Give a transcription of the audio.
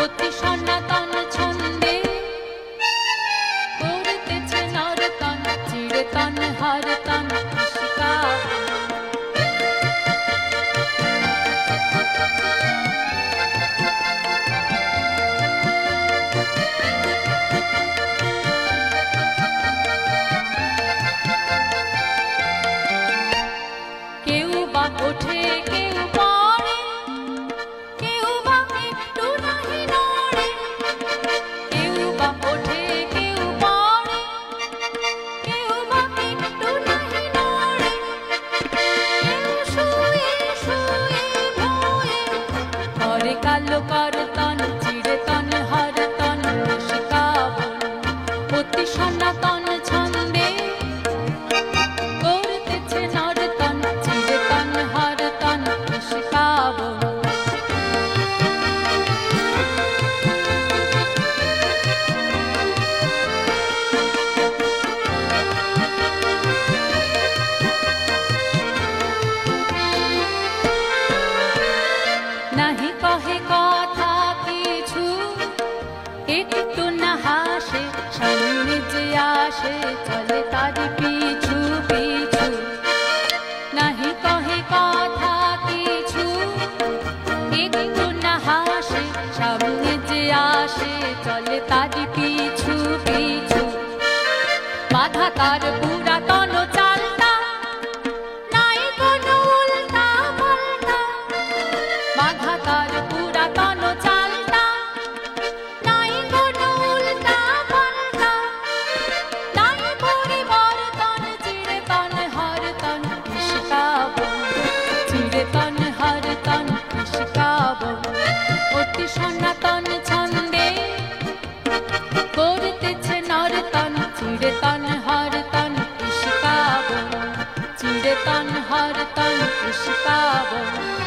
অতি সনাতন ছন্দে করতেছে নর্তন চিরতন হরতন কেউ বা ওঠে কেউ পড়ে কেউ বা একটু নাহি নড়ে কেউ বা ওঠে কেউ পড়ে কেউ বা একটু নাহি নড়ে কেউ শুয়ে শুয়ে ভয়ে করে কালো করতন চিরতন হরতন শিকাবন অতি সনাতন ছন্দে করতেছে নর্তন চিরতন হরতন শিকাবন নাহি কহে কথা কিছু একটু না হাসে সামনে যে আসে চলে তারি পিছু পিছু নাহি কহে কথা কিছু একটু না হাসে সামনে যে আসে চলে তারি পিছু পিছু বাধা তার পুরাতন চালটা নাই কোনো উল্টা পাল্টা বাধা তার পুরাতন চালটা নাই কোনো উল্টা পাল্টা নাই পরিবর্তন চিরতন হরতন শিকাবন চিরতন হরতন শিকাবন অতি সনাতন ছন্দে করতেছে নর্তন চিরতন হরতন শিকাবন চিরতন হরতন শিকাবন।